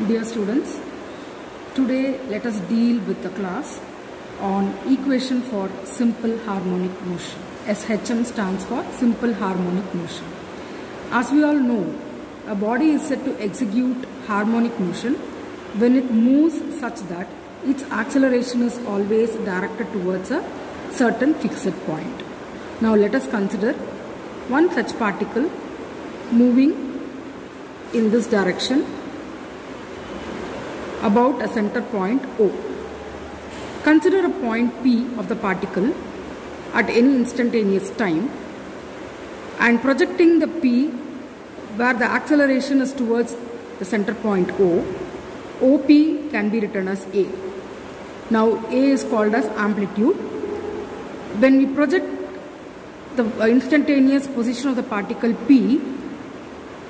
Dear students, today let us deal with the class on equation for simple harmonic motion. SHM stands for simple harmonic motion. As we all know, a body is said to execute harmonic motion when it moves such that its acceleration is always directed towards a certain fixed point. Now let us consider one such particle moving in this direction about a center point O. Consider a point P of the particle at any instantaneous time and projecting the P where the acceleration is towards the center point O, OP can be written as A. Now A is called as amplitude. When we project the instantaneous position of the particle P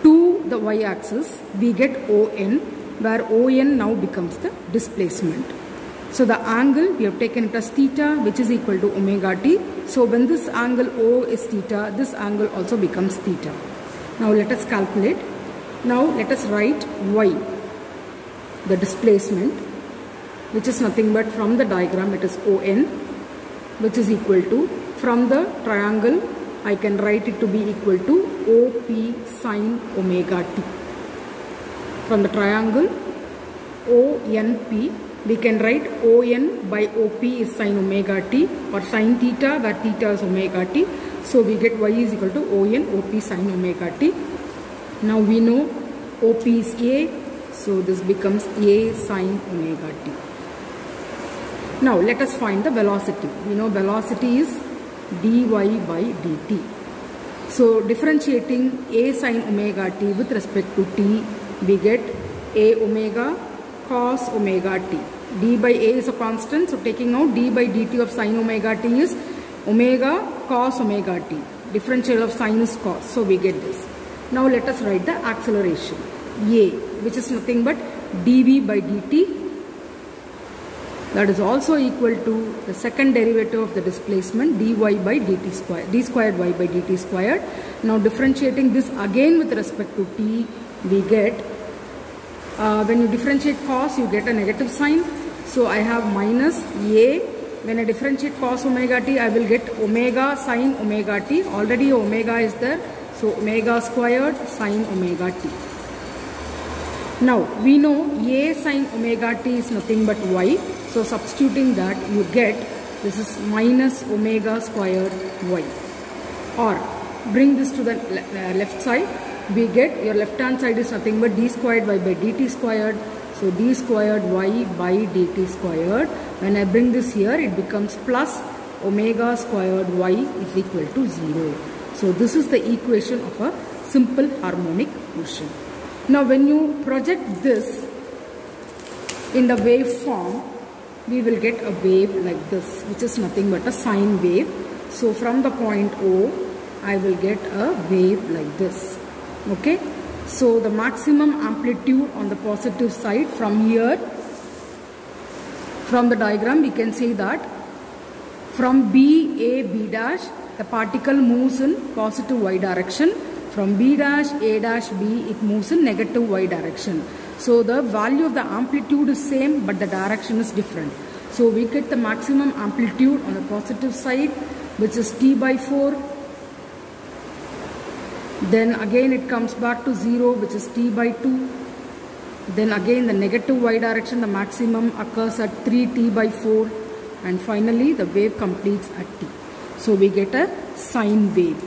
to the y-axis, we get ON, where ON now becomes the displacement. So the angle, we have taken it as theta, which is equal to omega t. So when this angle O is theta, this angle also becomes theta. Now let us calculate. Now let us write y, the displacement, which is nothing but from the diagram it is ON, which is equal to, from the triangle I can write it to be equal to OP sine omega t. From the triangle ONP, we can write ON by OP is sine omega t or sine theta, where theta is omega t. So we get y is equal to ON OP sine omega t. Now we know OP is A, so this becomes A sine omega t. Now let us find the velocity. We know velocity is dy by dt. So differentiating A sine omega t with respect to t, we get A omega cos omega t. D by A is a constant, so taking out d by dt of sine omega t is omega cos omega t. Differential of sine is cos, so we get this. Now let us write the acceleration A, which is nothing but dv by dt. That is also equal to the second derivative of the displacement dy by dt square, d squared y by dt squared. Now differentiating this again with respect to t, we get, when you differentiate cos, you get a negative sign. So I have minus A. When I differentiate cos omega t, I will get omega sine omega t. Already omega is there. So omega squared sine omega t. Now we know A sine omega t is nothing but y. So substituting that, you get, this is minus omega squared y. Or bring this to the left side. We get, your left hand side is nothing but d squared y by dt squared. So d squared y by dt squared. When I bring this here, it becomes plus omega squared y is equal to 0. So this is the equation of a simple harmonic motion. Now when you project this in the wave form, we will get a wave like this, which is nothing but a sine wave. So from the point O, I will get a wave like this. Okay, so the maximum amplitude on the positive side from here, from the diagram we can say that from B, A, B dash, the particle moves in positive y direction. From B dash, A dash, B, it moves in negative y direction. So the value of the amplitude is same, but the direction is different. So we get the maximum amplitude on the positive side, which is T by 4. Then again it comes back to 0, which is T by 2. Then again the negative y direction, the maximum occurs at 3T by 4. And finally the wave completes at T. So we get a sine wave.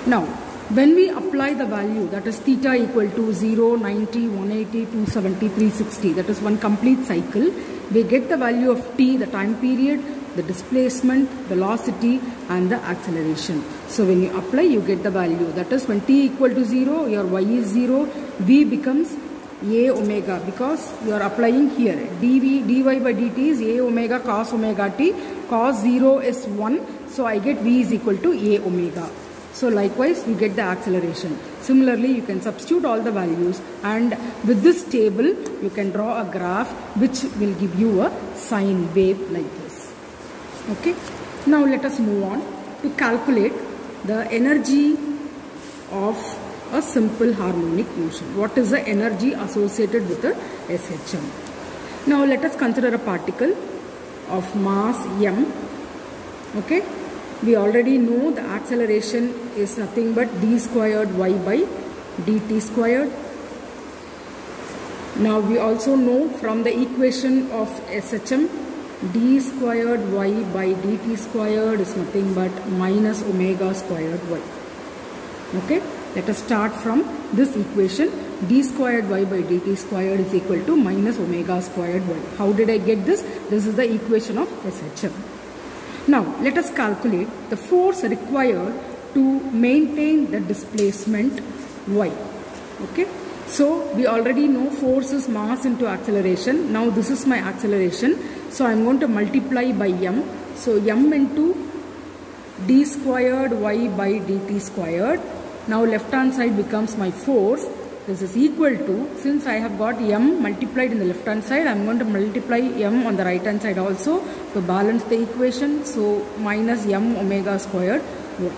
Now when we apply the value, that is theta equal to 0, 90, 180, 270, 360, that is one complete cycle, we get the value of t, the time period, the displacement, velocity and the acceleration. So when you apply, you get the value. That is when t equal to 0, your y is 0, v becomes a omega, because you are applying here. dy by dt is a omega cos omega t, cos 0 is 1, so I get v is equal to a omega. So likewise we get the acceleration. Similarly, you can substitute all the values, and with this table you can draw a graph which will give you a sine wave like this. Okay. Now let us move on to calculate the energy of a simple harmonic motion. What is the energy associated with the SHM? Now let us consider a particle of mass m. Okay, we already know the acceleration is nothing but d squared y by dt squared. Now we also know from the equation of SHM, d squared y by dt squared is nothing but minus omega squared y. Okay, let us start from this equation. D squared y by dt squared is equal to minus omega squared y. How did I get this? This is the equation of SHM. Now let us calculate the force required to maintain the displacement y. Okay, so we already know force is mass into acceleration. Now this is my acceleration, so I am going to multiply by m. So m into d squared y by dt squared. Now left hand side becomes my force. This is equal to, since I have got m multiplied in the left hand side, I am going to multiply m on the right hand side also to balance the equation. So minus m omega squared y.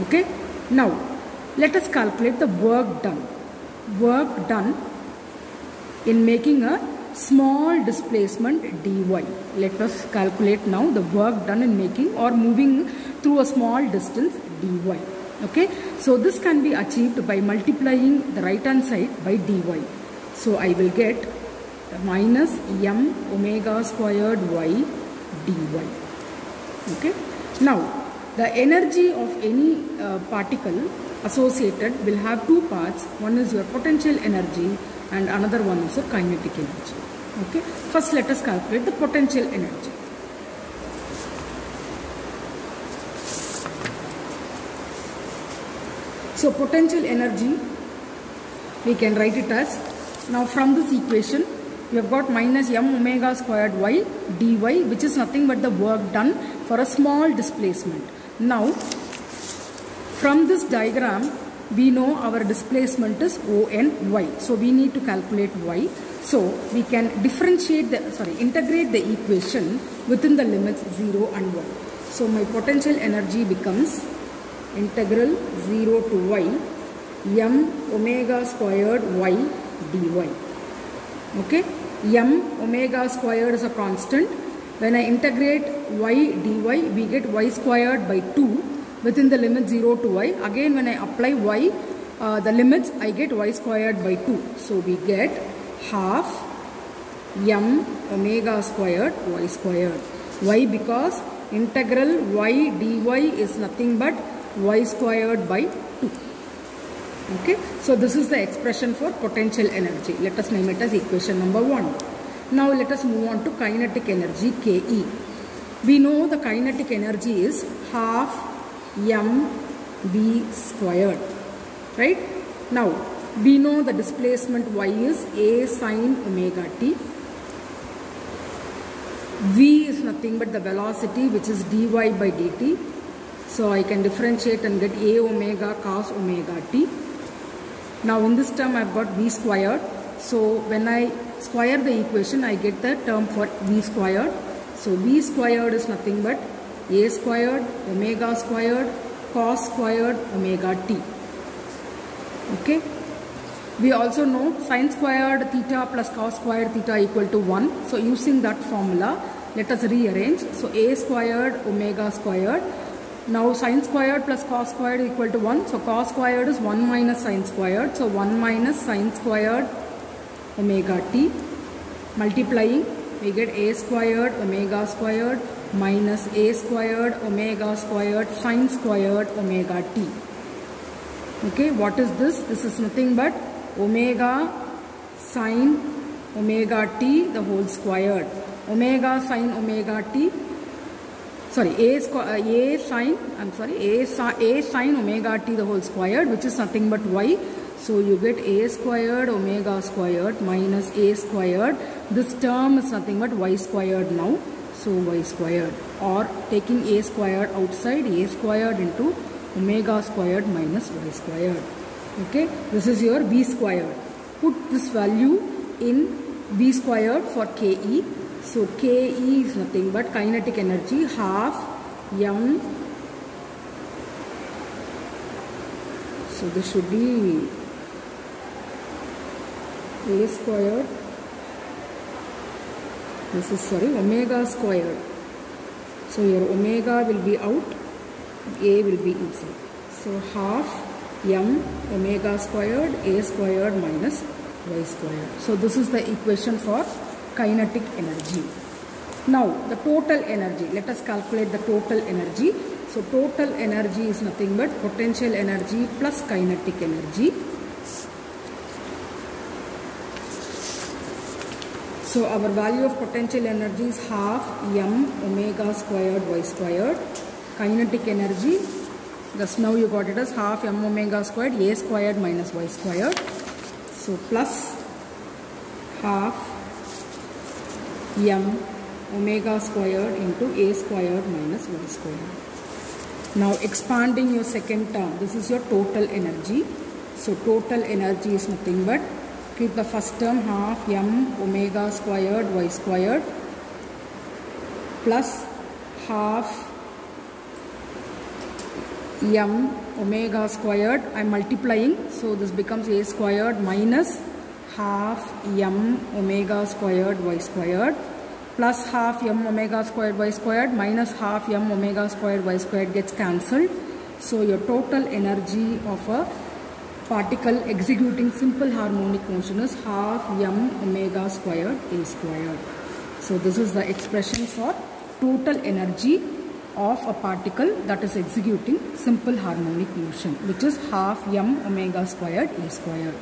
Okay, now let us calculate the work done. Work done in making a small displacement dy. Let us calculate now the work done in making or moving through a small distance dy. Okay, so this can be achieved by multiplying the right hand side by dy. So I will get minus m omega squared y dy. Okay, now the energy of any particle associated will have two parts. One is your potential energy and another one is your kinetic energy. Okay, first let us calculate the potential energy. So potential energy, we can write it as, now from this equation we have got minus m omega squared y dy, which is nothing but the work done for a small displacement. Now from this diagram we know our displacement is ONY, so we need to calculate y. So we can integrate the equation within the limits 0 and 1. So my potential energy becomes integral 0 to y m omega squared y dy. Okay, m omega squared is a constant. When I integrate y dy, we get y squared by 2 within the limit 0 to y. Again when I apply y, the limits, I get y squared by 2. So we get half m omega squared y squared. Why? Because integral y dy is nothing but y squared by 2. Okay, so this is the expression for potential energy. Let us name it as equation number 1. Now let us move on to kinetic energy, Ke. We know the kinetic energy is half mv squared, right? Now we know the displacement y is a sine omega t. V is nothing but the velocity, which is dy by dt. So I can differentiate and get a omega cos omega t. Now in this term I have got v squared. So when I square the equation, I get the term for v squared. So v squared is nothing but a squared omega squared cos squared omega t. Okay. We also know sin squared theta plus cos squared theta equal to 1. So using that formula, let us rearrange. So a squared omega squared. Now sin squared plus cos squared equal to 1. So cos squared is 1 minus sin squared. So 1 minus sin squared omega t. Multiplying, we get a squared omega squared minus a squared omega squared sin squared omega t. Okay, what is this? This is nothing but omega sin omega t the whole squared. Omega sin omega t, sorry, a sin omega t the whole squared, which is nothing but y. So you get a squared omega squared minus a squared. This term is nothing but y squared now. So y squared, or taking a squared outside, a squared into omega squared minus y squared. Okay, this is your v squared. Put this value in v squared for Ke. So Ke is nothing but kinetic energy half m So this should be a squared. This is, sorry, omega squared. So your omega will be out, a will be inside. So half m omega squared a squared minus y squared. So this is the equation for kinetic energy. Now the total energy. Let us calculate the total energy. So total energy is nothing but potential energy plus kinetic energy. So our value of potential energy is half m omega squared y squared. Kinetic energy, just now you got it as half m omega squared a squared minus y squared. So plus half m omega squared into a squared minus y squared. Now expanding your second term, this is your total energy. So total energy is nothing but, keep the first term half m omega squared y squared plus half m omega squared. I am multiplying, so this becomes a squared minus half m omega squared y squared plus half m omega squared y squared minus half m omega squared y squared gets cancelled. So your total energy of a particle executing simple harmonic motion is half m omega squared a squared. So this is the expression for total energy of a particle that is executing simple harmonic motion, which is half m omega squared a squared.